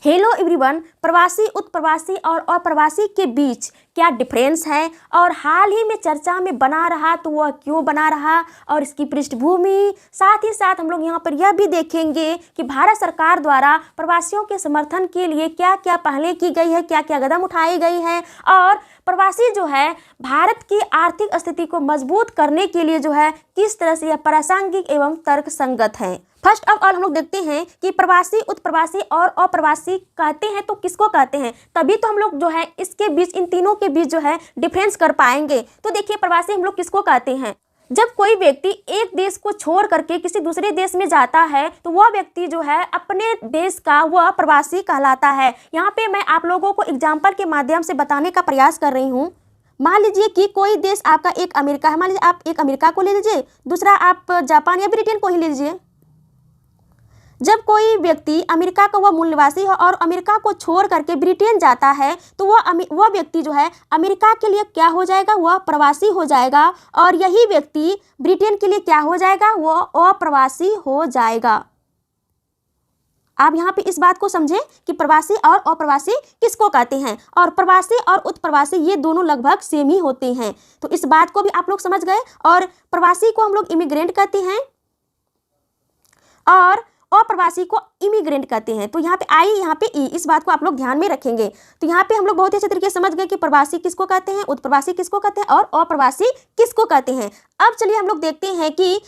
Hello everyone, प्रवासी, उत्प्रवासी और अप्रवासी के बीच क्या डिफरेंस है और हाल ही में चर्चा में बना रहा तो वह क्यों बना रहा और इसकी पृष्ठभूमि, साथ ही साथ हम लोग यहाँ पर यह भी देखेंगे कि भारत सरकार द्वारा प्रवासियों के समर्थन के लिए क्या क्या पहले की गई है, क्या क्या कदम उठाई गई है और प्रवासी जो है भारत की आर्थिक स्थिति को मजबूत करने के लिए जो है किस तरह से यह प्रासंगिक एवं तर्कसंगत है। फर्स्ट ऑफ ऑल हम लोग देखते हैं कि प्रवासी, उत्प्रवासी और अप्रवासी कहते हैं तो किसको कहते हैं, तभी तो हम लोग जो है इसके बीच, इन तीनों के बीच जो है डिफरेंस कर पाएंगे। तो देखिए, प्रवासी हम लोग किसको कहते हैं, जब कोई व्यक्ति एक देश को छोड़ करके किसी दूसरे देश में जाता है तो वह व्यक्ति जो है अपने देश का वह प्रवासी कहलाता है। यहाँ पे मैं आप लोगों को एग्जाम्पल के माध्यम से बताने का प्रयास कर रही हूँ। मान लीजिए कि कोई देश आपका एक अमेरिका है, मान लीजिए आप एक अमेरिका को ले लीजिए, दूसरा आप जापान या ब्रिटेन को ही ले लीजिए। जब कोई व्यक्ति अमेरिका का वह मूल निवासी है और अमेरिका को छोड़ करके ब्रिटेन जाता है तो वह व्यक्ति जो है अमेरिका के लिए क्या हो जाएगा, वह प्रवासी हो जाएगा, और यही व्यक्ति ब्रिटेन के लिए क्या हो जाएगा, वह अप्रवासी हो जाएगा। आप यहाँ पे इस बात को समझें कि प्रवासी और अप्रवासी किसको कहते हैं, और प्रवासी और उत्प्रवासी ये दोनों लगभग सेम ही होते हैं। तो इस बात को भी आप लोग समझ गए। और प्रवासी को हम लोग इमिग्रेंट कहते हैं और अप्रवासी को इमिग्रेंट कहते हैं। तो यहाँ पे आई, यहाँ पे ई, इस बात को आप लोग ध्यान में रखेंगे। तो यहाँ पे हम लोग बहुत ही अच्छे तरीके से समझ गए कि प्रवासी किसको कहते हैं, उत्प्रवासी किसको कहते हैं और अप्रवासी किसको कहते हैं। अब चलिए हम लोग देखते हैं कि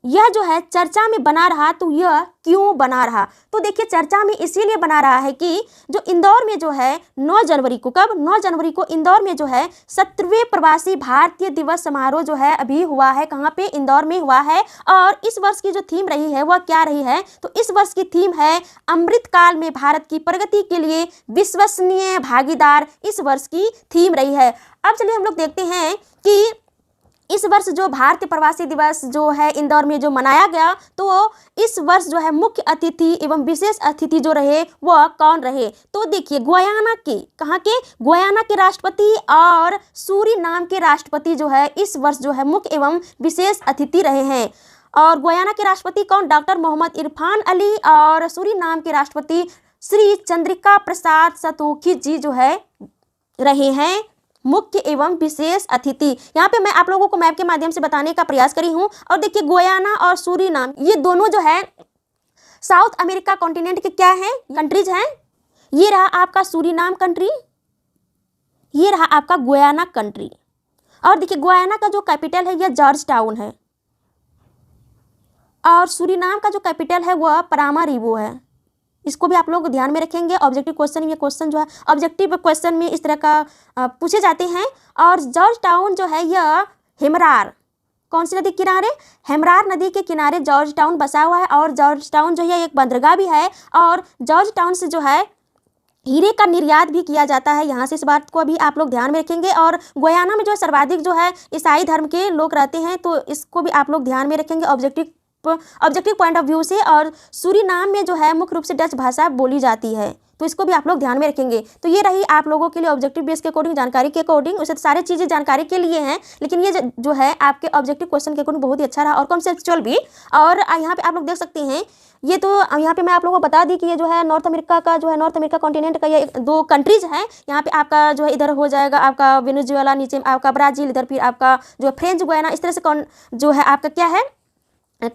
यह जो है चर्चा में बना रहा तो यह क्यों बना रहा। तो देखिए, चर्चा में इसीलिए बना रहा है कि जो इंदौर में जो है 9 जनवरी को, कब 9 जनवरी को इंदौर में जो है 17वें प्रवासी भारतीय दिवस समारोह जो है अभी हुआ है। कहाँ पे, इंदौर में हुआ है। और इस वर्ष की जो थीम रही है वह क्या रही है, तो इस वर्ष की थीम है अमृतकाल में भारत की प्रगति के लिए विश्वसनीय भागीदार। इस वर्ष की थीम रही है। अब चलिए हम लोग देखते हैं कि इस वर्ष जो भारतीय प्रवासी दिवस जो है इंदौर में जो मनाया गया, तो इस वर्ष जो है मुख्य अतिथि एवं विशेष अतिथि जो रहे वह कौन रहे। तो देखिए, गुयाना के, कहाँ के, गुयाना के राष्ट्रपति और सूरीनाम के राष्ट्रपति जो है इस वर्ष जो है मुख्य एवं विशेष अतिथि रहे हैं। और गुयाना के राष्ट्रपति कौन, डॉक्टर मोहम्मद इरफान अली, और सूरीनाम के राष्ट्रपति श्री चंद्रिका प्रसाद संतोखी जी जो है रहे हैं मुख्य एवं विशेष अतिथि। यहाँ पे मैं आप लोगों को मैप के माध्यम से बताने का प्रयास करी हूँ। और देखिए, गुयाना और सूरीनाम ये दोनों जो है साउथ अमेरिका कॉन्टिनेंट के क्या हैं, कंट्रीज हैं। ये रहा आपका सूरीनाम कंट्री, ये रहा आपका गुयाना कंट्री। और देखिए, गुयाना का जो कैपिटल है यह जॉर्ज टाउन है और सूरीनाम का जो कैपिटल है वह परामारीबो है। इसको भी आप लोग ध्यान में रखेंगे। ऑब्जेक्टिव क्वेश्चन, ये क्वेश्चन जो है ऑब्जेक्टिव क्वेश्चन में इस तरह का पूछे जाते हैं। और जॉर्ज टाउन जो है यह हेमरार, कौन सी नदी के किनारे, हेमरार नदी के किनारे जॉर्ज टाउन बसा हुआ है। और जॉर्ज टाउन जो है एक बंदरगाह भी है और जॉर्ज टाउन से जो है हीरे का निर्यात भी किया जाता है यहाँ से। इस बात को भी आप लोग ध्यान में रखेंगे। और गुयाना में जो सर्वाधिक जो है ईसाई धर्म के लोग रहते हैं, तो इसको भी आप लोग ध्यान में रखेंगे ऑब्जेक्टिव पॉइंट ऑफ व्यू से। और सूरीनाम में जो है मुख्य रूप से डच भाषा बोली जाती है, तो इसको भी आप लोग ध्यान में रखेंगे। तो ये रही आप लोगों के लिए ऑब्जेक्टिव बेस के अकॉर्डिंग जानकारी के अकॉर्डिंग। वैसे तो सारी चीज़ें जानकारी के लिए हैं, लेकिन ये जो है आपके ऑब्जेक्टिव क्वेश्चन के अकॉर्डिंग बहुत ही अच्छा रहा और कॉन्सेप्चुअल भी। और यहाँ पे आप लोग देख सकते हैं, ये तो यहाँ पे मैं आप लोगों को बता दी कि ये जो है नॉर्थ अमेरिका का जो है, नॉर्थ अमेरिका कॉन्टिनेंट का ये 2 कंट्रीज हैं। यहाँ पे आपका जो है इधर हो जाएगा आपका वेनेजुएला, नीचे आपका ब्राज़ील, इधर फिर आपका जो है फ्रेंच गुयाना, इस तरह से जो है आपका क्या है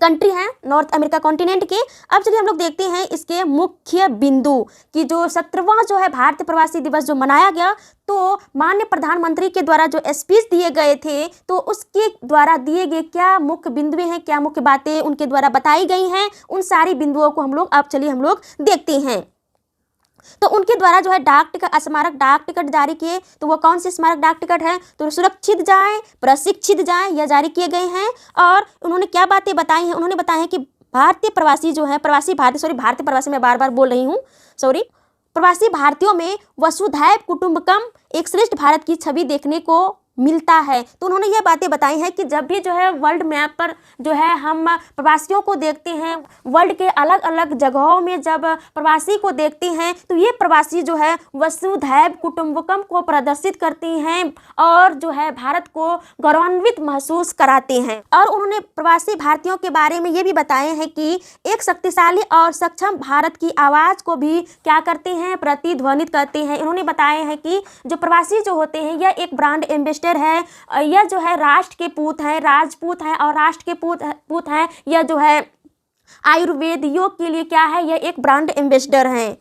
कंट्री है नॉर्थ अमेरिका कॉन्टिनेंट के। अब चलिए हम लोग देखते हैं इसके मुख्य बिंदु कि जो 17वां जो है भारतीय प्रवासी दिवस जो मनाया गया, तो माननीय प्रधानमंत्री के द्वारा जो स्पीच दिए गए थे, तो उसके द्वारा दिए गए क्या मुख्य बिंदु हैं, क्या मुख्य बातें उनके द्वारा बताई गई हैं, उन सारी बिंदुओं को हम लोग अब चलिए हम लोग देखते हैं। तो उनके द्वारा जो है डाक टिकट, स्मारक डाक टिकट जारी किए। तो वो कौन से स्मारक डाक टिकट है, तो सुरक्षित जाएं, प्रशिक्षित जाएं, यह जारी किए गए हैं। और उन्होंने क्या बातें बताई हैं, उन्होंने बताया है कि भारतीय प्रवासी जो है, भारतीय प्रवासी मैं बार बार बोल रही हूँ, प्रवासी भारतीयों में वसुधैव कुटुंबकम, एक श्रेष्ठ भारत की छवि देखने को मिलता है। तो उन्होंने ये बातें बताई हैं कि जब भी जो है वर्ल्ड मैप पर जो है हम प्रवासियों को देखते हैं, वर्ल्ड के अलग अलग जगहों में जब प्रवासी को देखते हैं तो ये प्रवासी जो है वसुधैव कुटुंबकम को प्रदर्शित करती हैं और जो है भारत को गौरवान्वित महसूस कराते हैं। और उन्होंने प्रवासी भारतीयों के बारे में ये भी बताए हैं कि एक शक्तिशाली और सक्षम भारत की आवाज़ को भी क्या करते हैं, प्रतिध्वनित करते हैं। इन्होंने बताए हैं कि जो प्रवासी जो होते हैं यह एक ब्रांड एम्बेसडर है, यह जो है राष्ट्र के पूत हैं, राजपूत हैं और राष्ट्र के पूत हैं। यह जो है आयुर्वेद योग के लिए क्या है, यह एक ब्रांड एम्बेसडर हैं।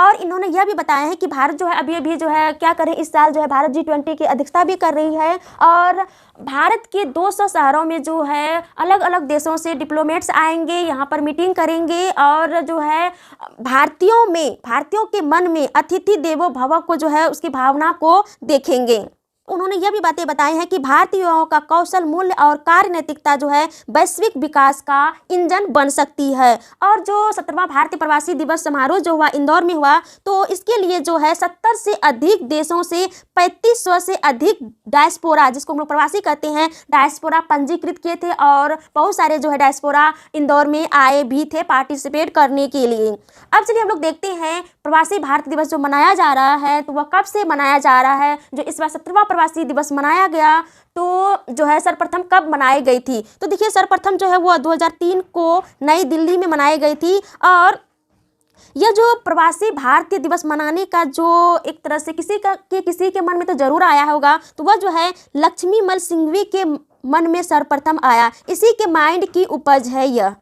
और इन्होंने यह भी बताया है कि भारत जो है अभी जो है क्या करें, इस साल जो है भारत G20 की अध्यक्षता भी कर रही है और भारत के 200 शहरों में जो है अलग अलग देशों से डिप्लोमेट्स आएंगे, यहाँ पर मीटिंग करेंगे और जो है भारतीयों के मन में अतिथि देवो भव को जो है उसकी भावना को देखेंगे। उन्होंने यह भी बातें बताई हैं कि भारतीय युवाओं का कौशल, मूल्य और कार्य नैतिकता जो है वैश्विक विकास का इंजन बन सकती है। और जो 17वां भारतीय प्रवासी दिवस समारोह जो हुआ इंदौर में हुआ, तो इसके लिए जो है 70 से अधिक देशों से 3500 से अधिक डायस्पोरा, जिसको हम लोग प्रवासी कहते हैं, डायस्पोरा पंजीकृत किए थे और बहुत सारे जो है डायस्पोरा इंदौर में आए भी थे पार्टिसिपेट करने के लिए। अब चलिए हम लोग देखते हैं प्रवासी भारतीय दिवस जो मनाया जा रहा है तो वह कब से मनाया जा रहा है। जो इस बार 17वां प्रवासी दिवस मनाया गया तो जो है सर्वप्रथम कब मनाई गई थी, तो देखिए सर्वप्रथम जो है वो 2003 को नई दिल्ली में मनाई गई थी। और यह जो प्रवासी भारतीय दिवस मनाने का जो एक तरह से किसी के मन में तो जरूर आया होगा, तो वह जो है लक्ष्मीमल सिंघवी के मन में सर्वप्रथम आया। इसी के माइंड की उपज है, यह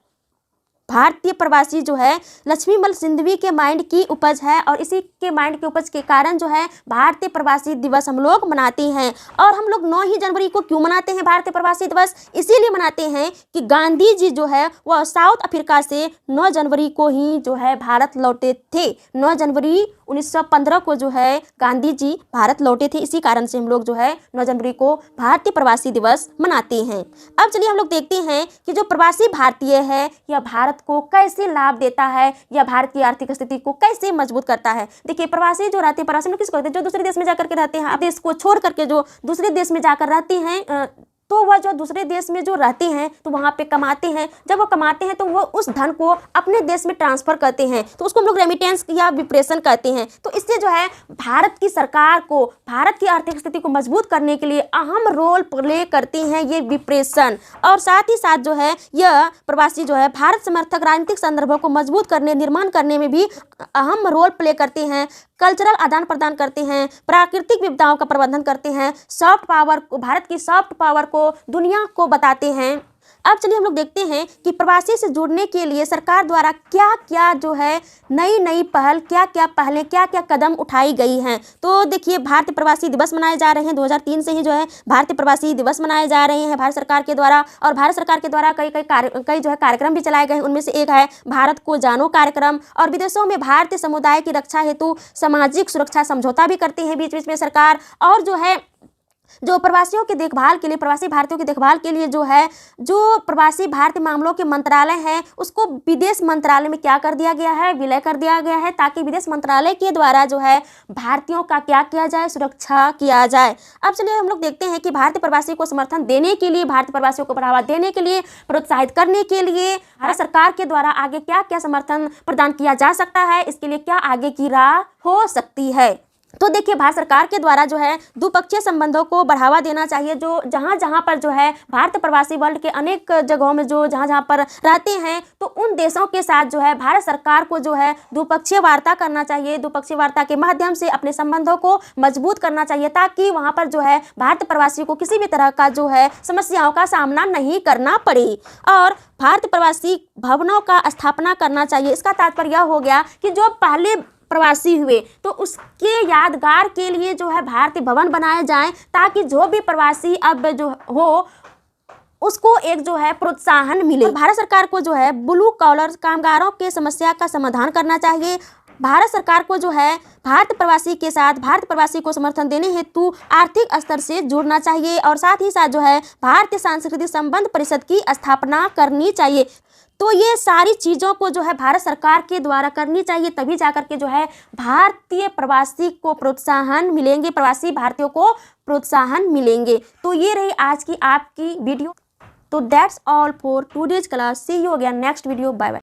भारतीय प्रवासी जो है लक्ष्मीमल सिंघवी के माइंड की उपज है और इसी के माइंड की उपज के कारण जो है भारतीय प्रवासी दिवस हम लोग मनाते हैं। और हम लोग 9 ही जनवरी को क्यों मनाते हैं भारतीय प्रवासी दिवस, इसीलिए मनाते हैं कि गांधी जी जो है वह साउथ अफ्रीका से 9 जनवरी को ही जो है भारत लौटे थे। 9 जनवरी 1915 को जो है गांधी जी भारत लौटे थे, इसी कारण से हम लोग जो है 9 जनवरी को भारतीय प्रवासी दिवस मनाते हैं। अब चलिए हम लोग देखते हैं कि जो प्रवासी भारतीय है यह भारत को कैसे लाभ देता है या भारत की आर्थिक स्थिति को कैसे मजबूत करता है। देखिए प्रवासी जो रहते हैं, प्रवासी लोग किसको कहते हैं, जो दूसरे देश में जाकर के रहते हैं, देश को छोड़ करके जो दूसरे देश में जाकर रहते हैं, तो वह जो दूसरे देश में जो रहते हैं तो वहाँ पे कमाते हैं। जब वो कमाते हैं तो वो उस धन को अपने देश में ट्रांसफ़र करते हैं, तो उसको हम लोग रेमिटेंस या विप्रेशन कहते हैं। तो इससे जो है भारत की सरकार को भारत की आर्थिक स्थिति को मजबूत करने के लिए अहम रोल प्ले करते हैं ये विप्रेशन। और साथ ही साथ जो है यह प्रवासी जो है भारत समर्थक राजनीतिक संदर्भों को मजबूत करने, निर्माण करने में भी अहम रोल प्ले करते हैं। कल्चरल आदान प्रदान करते हैं, प्राकृतिक विविधताओं का प्रबंधन करते हैं, सॉफ्ट पावर, भारत की सॉफ्ट पावर को दुनिया को बताते हैं। अब चलिए हम लोग देखते हैं कि प्रवासी से जुड़ने के लिए सरकार द्वारा क्या क्या जो है नई पहल, क्या क्या कदम उठाई गई हैं। तो देखिए भारतीय प्रवासी दिवस मनाए जा रहे हैं, 2003 से ही जो है भारतीय प्रवासी दिवस मनाए जा रहे हैं भारत सरकार के द्वारा। और भारत सरकार के द्वारा कई जो है कार्यक्रम भी चलाए गए हैं। उनमें से एक है भारत को जानो कार्यक्रम। और विदेशों में भारतीय समुदाय की रक्षा हेतु सामाजिक सुरक्षा समझौता भी करती है बीच बीच में सरकार। और जो है जो प्रवासियों के देखभाल के लिए, प्रवासी भारतीयों की देखभाल के लिए जो है जो प्रवासी भारतीय मामलों के मंत्रालय है उसको विदेश मंत्रालय में क्या कर दिया गया है, विलय कर दिया गया है, ताकि विदेश मंत्रालय के द्वारा जो है भारतीयों का क्या किया जाए, सुरक्षा किया जाए। अब चलिए हम लोग देखते हैं कि भारतीय प्रवासी को समर्थन देने के लिए, भारतीय प्रवासियों को बढ़ावा देने के लिए, प्रोत्साहित करने के लिए भारत सरकार के द्वारा आगे क्या क्या समर्थन प्रदान किया जा सकता है, इसके लिए क्या आगे की राह हो सकती है। तो देखिए भारत सरकार के द्वारा जो है द्विपक्षीय संबंधों को बढ़ावा देना चाहिए। जो जहाँ पर जो है भारतीय प्रवासी वर्ल्ड के अनेक जगहों में जो जहाँ पर रहते हैं, तो उन देशों के साथ जो है भारत सरकार को जो है द्विपक्षीय वार्ता करना चाहिए। द्विपक्षीय वार्ता के माध्यम से अपने संबंधों को मजबूत करना चाहिए, ताकि वहाँ पर जो है भारतीय प्रवासी को किसी भी तरह का जो है समस्याओं का सामना नहीं करना पड़े। और भारतीय प्रवासी भवनों का स्थापना करना चाहिए। इसका तात्पर्य यह हो गया कि जो पहले प्रवासी हुए तो उसके यादगार के लिए जो है भारतीय भवन बनाए जाएं, ताकि जो भी प्रवासी अब जो हो उसको एक जो है प्रोत्साहन मिले। भारत सरकार को जो है ब्लू कॉलर कामगारों के समस्या का समाधान करना चाहिए। भारत सरकार को जो है भारत प्रवासी के साथ भारत प्रवासी को समर्थन देने हेतु आर्थिक स्तर से जुड़ना चाहिए और साथ ही साथ जो है भारतीय सांस्कृतिक संबंध परिषद की स्थापना करनी चाहिए। तो ये सारी चीज़ों को जो है भारत सरकार के द्वारा करनी चाहिए, तभी जाकर के जो है भारतीय प्रवासी को प्रोत्साहन मिलेंगे, प्रवासी भारतीयों को प्रोत्साहन मिलेंगे। तो ये रही आज की आपकी वीडियो। तो that's all for today's class. See you again next video. Bye bye.